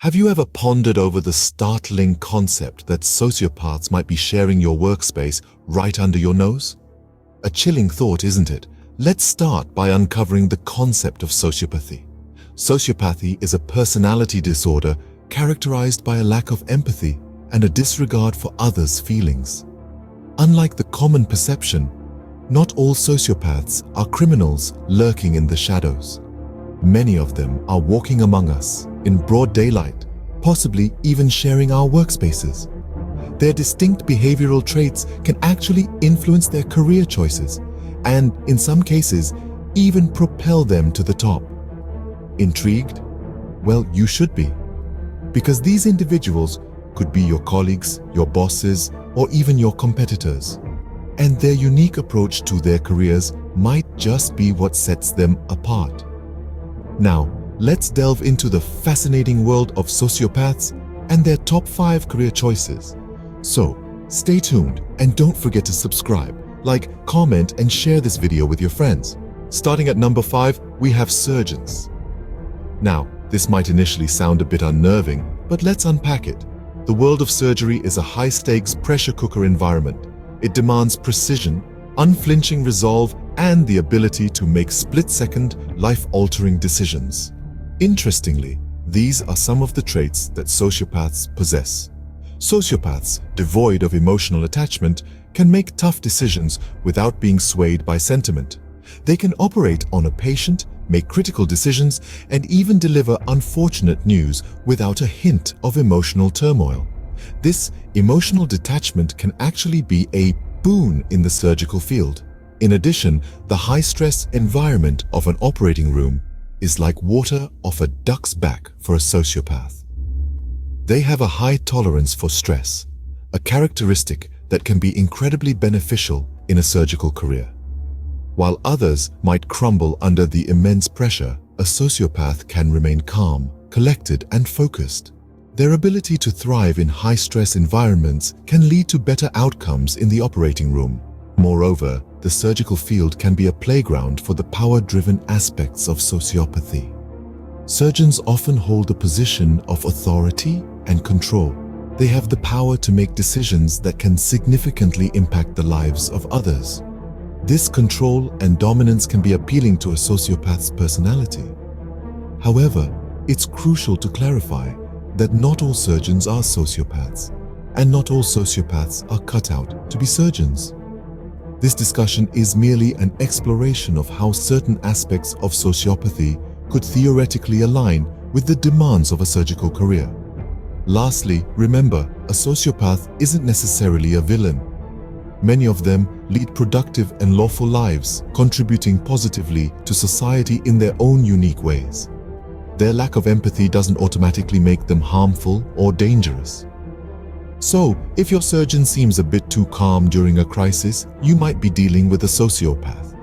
Have you ever pondered over the startling concept that sociopaths might be sharing your workspace right under your nose? A chilling thought, isn't it? Let's start by uncovering the concept of sociopathy. Sociopathy is a personality disorder characterized by a lack of empathy and a disregard for others' feelings. Unlike the common perception, not all sociopaths are criminals lurking in the shadows. Many of them are walking among us in broad daylight, possibly even sharing our workspaces. Their distinct behavioral traits can actually influence their career choices and, in some cases, even propel them to the top. Intrigued? Well, you should be. Because these individuals could be your colleagues, your bosses, or even your competitors. And their unique approach to their careers might just be what sets them apart. Now, let's delve into the fascinating world of sociopaths and their top 5 career choices. So, stay tuned and don't forget to subscribe, like, comment, and share this video with your friends. Starting at number 5, we have surgeons. Now, this might initially sound a bit unnerving, but let's unpack it. The world of surgery is a high-stakes pressure cooker environment. It demands precision, unflinching resolve, and the ability to make split-second, life-altering decisions. Interestingly, these are some of the traits that sociopaths possess. Sociopaths, devoid of emotional attachment, can make tough decisions without being swayed by sentiment. They can operate on a patient, make critical decisions, and even deliver unfortunate news without a hint of emotional turmoil. This emotional detachment can actually be a boon in the surgical field. In addition, the high-stress environment of an operating room is like water off a duck's back for a sociopath. They have a high tolerance for stress, a characteristic that can be incredibly beneficial in a surgical career. While others might crumble under the immense pressure, a sociopath can remain calm, collected, and focused. Their ability to thrive in high-stress environments can lead to better outcomes in the operating room. Moreover, the surgical field can be a playground for the power-driven aspects of sociopathy. Surgeons often hold a position of authority and control. They have the power to make decisions that can significantly impact the lives of others. This control and dominance can be appealing to a sociopath's personality. However, it's crucial to clarify that not all surgeons are sociopaths, and not all sociopaths are cut out to be surgeons. This discussion is merely an exploration of how certain aspects of sociopathy could theoretically align with the demands of a surgical career. Lastly, remember, a sociopath isn't necessarily a villain. Many of them lead productive and lawful lives, contributing positively to society in their own unique ways. Their lack of empathy doesn't automatically make them harmful or dangerous. So, if your surgeon seems a bit too calm during a crisis, you might be dealing with a sociopath.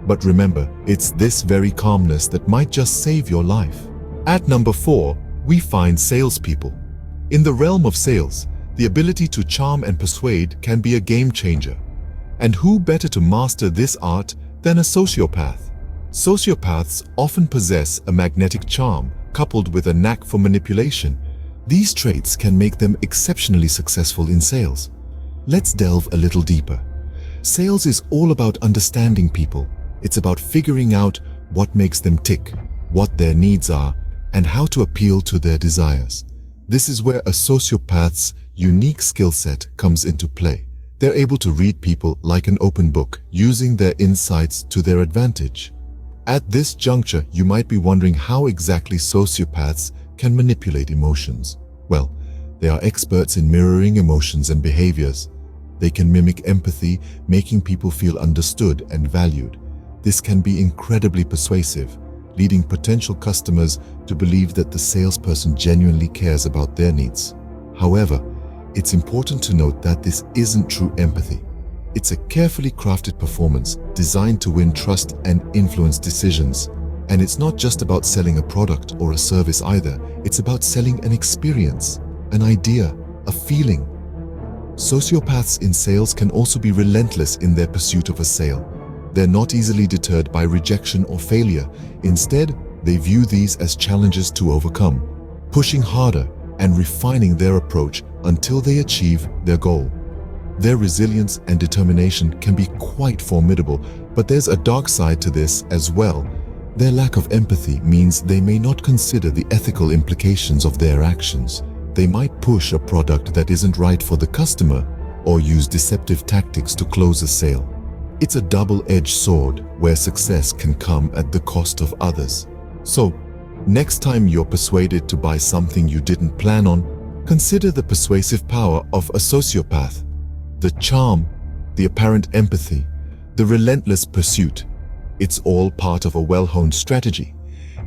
But remember, it's this very calmness that might just save your life. At number 4, we find salespeople. In the realm of sales, the ability to charm and persuade can be a game changer. And who better to master this art than a sociopath? Sociopaths often possess a magnetic charm coupled with a knack for manipulation. These traits can make them exceptionally successful in sales. Let's delve a little deeper. Sales is all about understanding people. It's about figuring out what makes them tick, what their needs are, and how to appeal to their desires. This is where a sociopath's unique skill set comes into play. They're able to read people like an open book, using their insights to their advantage. At this juncture, you might be wondering how exactly sociopaths can manipulate emotions. Well, they are experts in mirroring emotions and behaviors. They can mimic empathy, making people feel understood and valued. This can be incredibly persuasive, leading potential customers to believe that the salesperson genuinely cares about their needs. However, it's important to note that this isn't true empathy. It's a carefully crafted performance designed to win trust and influence decisions. And it's not just about selling a product or a service either. It's about selling an experience, an idea, a feeling. Sociopaths in sales can also be relentless in their pursuit of a sale. They're not easily deterred by rejection or failure. Instead, they view these as challenges to overcome. pushing harder and refining their approach until they achieve their goal. Their resilience and determination can be quite formidable, but there's a dark side to this as well. Their lack of empathy means they may not consider the ethical implications of their actions. They might push a product that isn't right for the customer or use deceptive tactics to close a sale. It's a double-edged sword where success can come at the cost of others. So, next time you're persuaded to buy something you didn't plan on, consider the persuasive power of a sociopath. The charm, the apparent empathy, the relentless pursuit. It's all part of a well-honed strategy,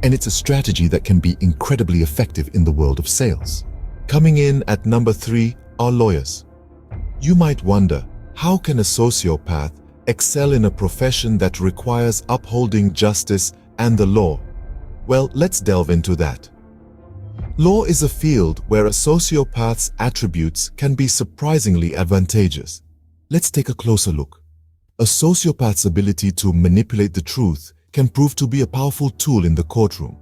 and it's a strategy that can be incredibly effective in the world of sales. Coming in at number 3 are lawyers. You might wonder, how can a sociopath excel in a profession that requires upholding justice and the law? Well, let's delve into that. Law is a field where a sociopath's attributes can be surprisingly advantageous. Let's take a closer look. A sociopath's ability to manipulate the truth can prove to be a powerful tool in the courtroom.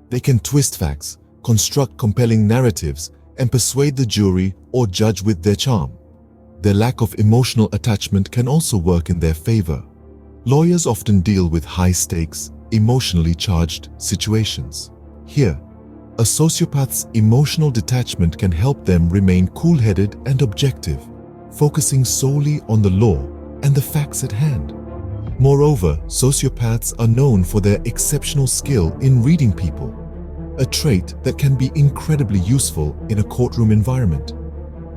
They can twist facts, construct compelling narratives, and persuade the jury or judge with their charm. Their lack of emotional attachment can also work in their favor. Lawyers often deal with high-stakes, emotionally charged situations. Here, a sociopath's emotional detachment can help them remain cool-headed and objective, focusing solely on the law and the facts at hand. Moreover, sociopaths are known for their exceptional skill in reading people, a trait that can be incredibly useful in a courtroom environment.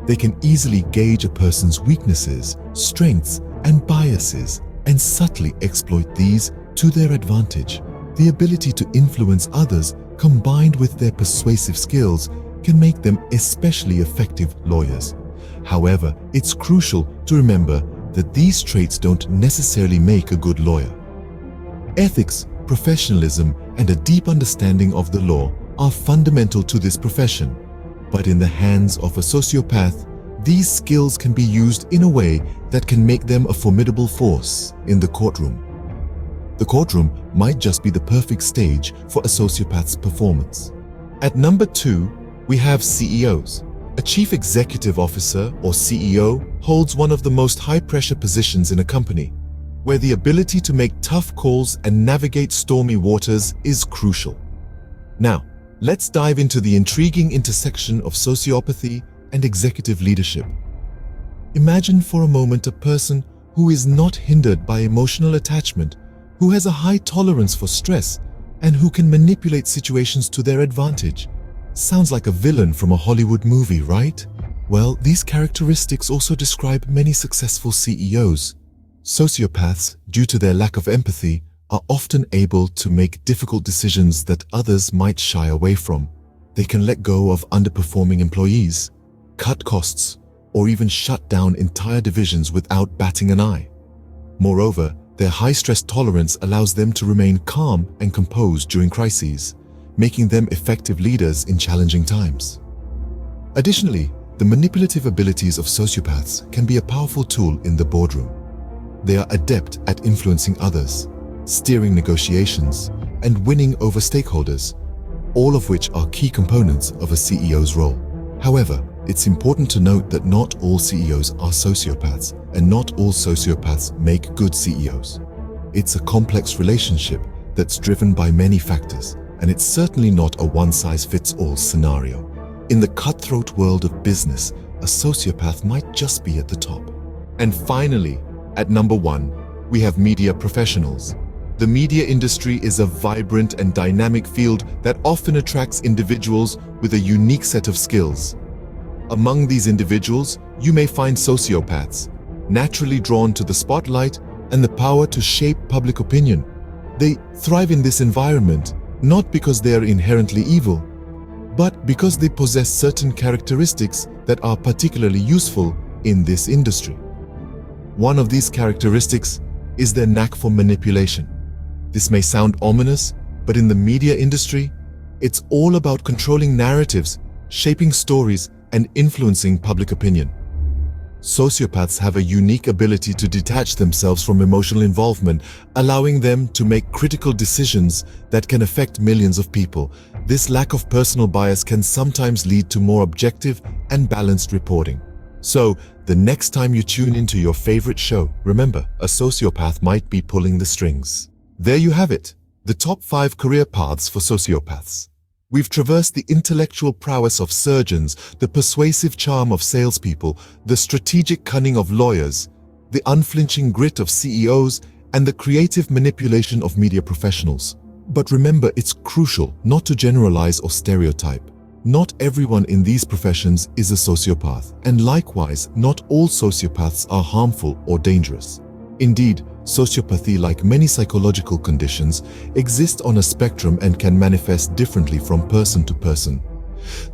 They can easily gauge a person's weaknesses, strengths, and biases, and subtly exploit these to their advantage. The ability to influence others, combined with their persuasive skills, can make them especially effective lawyers. However, it's crucial to remember that these traits don't necessarily make a good lawyer. Ethics, professionalism, and a deep understanding of the law are fundamental to this profession. But in the hands of a sociopath, these skills can be used in a way that can make them a formidable force in the courtroom. The courtroom might just be the perfect stage for a sociopath's performance. At number 2, we have CEOs. A chief executive officer, or CEO, holds one of the most high-pressure positions in a company, where the ability to make tough calls and navigate stormy waters is crucial. Now, let's dive into the intriguing intersection of sociopathy and executive leadership. Imagine for a moment a person who is not hindered by emotional attachment, who has a high tolerance for stress, and who can manipulate situations to their advantage. Sounds like a villain from a Hollywood movie, right? Well, these characteristics also describe many successful CEOs. Sociopaths, due to their lack of empathy, are often able to make difficult decisions that others might shy away from. They can let go of underperforming employees, cut costs, or even shut down entire divisions without batting an eye. Moreover, their high-stress tolerance allows them to remain calm and composed during crises, making them effective leaders in challenging times. Additionally, the manipulative abilities of sociopaths can be a powerful tool in the boardroom. They are adept at influencing others, steering negotiations, and winning over stakeholders, all of which are key components of a CEO's role. However, it's important to note that not all CEOs are sociopaths, and not all sociopaths make good CEOs. It's a complex relationship that's driven by many factors, and it's certainly not a one-size-fits-all scenario. In the cutthroat world of business, a sociopath might just be at the top. And finally, at number 1, we have media professionals. The media industry is a vibrant and dynamic field that often attracts individuals with a unique set of skills. Among these individuals, you may find sociopaths, naturally drawn to the spotlight and the power to shape public opinion. They thrive in this environment, not because they are inherently evil, but because they possess certain characteristics that are particularly useful in this industry. One of these characteristics is their knack for manipulation. This may sound ominous, but in the media industry, it's all about controlling narratives, shaping stories, and influencing public opinion. Sociopaths have a unique ability to detach themselves from emotional involvement, allowing them to make critical decisions that can affect millions of people. This lack of personal bias can sometimes lead to more objective and balanced reporting. So, the next time you tune into your favorite show, remember, a sociopath might be pulling the strings. There you have it, the top 5 career paths for sociopaths. We've traversed the intellectual prowess of surgeons, the persuasive charm of salespeople, the strategic cunning of lawyers, the unflinching grit of CEOs, and the creative manipulation of media professionals. But remember, it's crucial not to generalize or stereotype. Not everyone in these professions is a sociopath, and likewise, not all sociopaths are harmful or dangerous. Indeed, sociopathy, like many psychological conditions, exists on a spectrum and can manifest differently from person to person.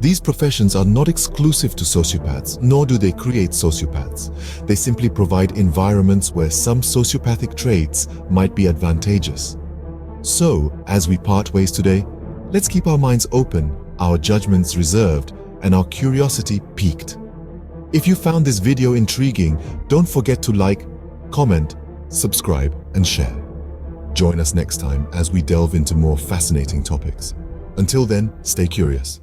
These professions are not exclusive to sociopaths, nor do they create sociopaths. They simply provide environments where some sociopathic traits might be advantageous. So, as we part ways today, let's keep our minds open, our judgments reserved, and our curiosity piqued. If you found this video intriguing, don't forget to like, comment, subscribe, and share. Join us next time as we delve into more fascinating topics. Until then, stay curious.